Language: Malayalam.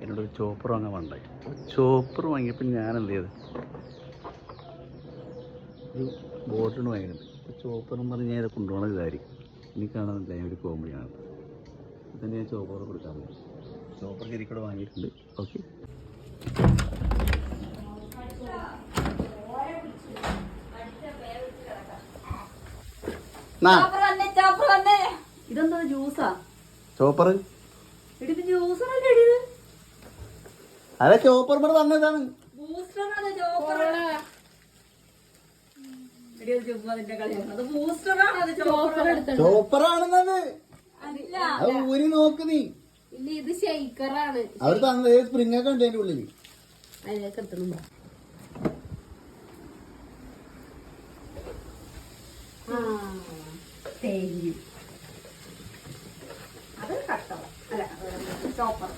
എന്നോടൊരു ചോപ്പർ വാങ്ങാൻ വേണ്ടായി. ചോപ്പർ വാങ്ങിയപ്പോൾ ഞാൻ എന്ത് ചെയ്ത് ഒരു ബോട്ടിന് വാങ്ങിയിട്ടുണ്ട്. ചോപ്പർ എന്ന് പറഞ്ഞ് ഞാൻ ഇത് കൊണ്ടുപോകണ കാര്യം എനിക്ക് കാണുന്നില്ല. ഞാൻ ഒരു കോമഡിയാണ്. തന്നെ ഞാൻ ചോപ്പർ കൊടുക്കാൻ പോകും. ചോപ്പർ ശരിക്കൂടെ വാങ്ങിയിട്ടുണ്ട്. ഓക്കെ, ഇതെന്താ ജ്യൂസാ? ചോപ്പർ ജ്യൂസാണ്. അതെ, ചോപ്പർ വന്നതാണ്. ചോപ്പറാണെന്നത് അത് ഊരി നോക്ക് നീ. ഇല്ല, ഇത് ഷെയ്ക്കറാണ്. അവർ തന്നത് സ്പ്രിങ് ഒക്കെ ഉണ്ട് അതിന്റെ ഉള്ളിൽ. അതിലേക്ക് എത്തണുണ്ടോ? അത് കട്ട അല്ല ചോപ്പർ.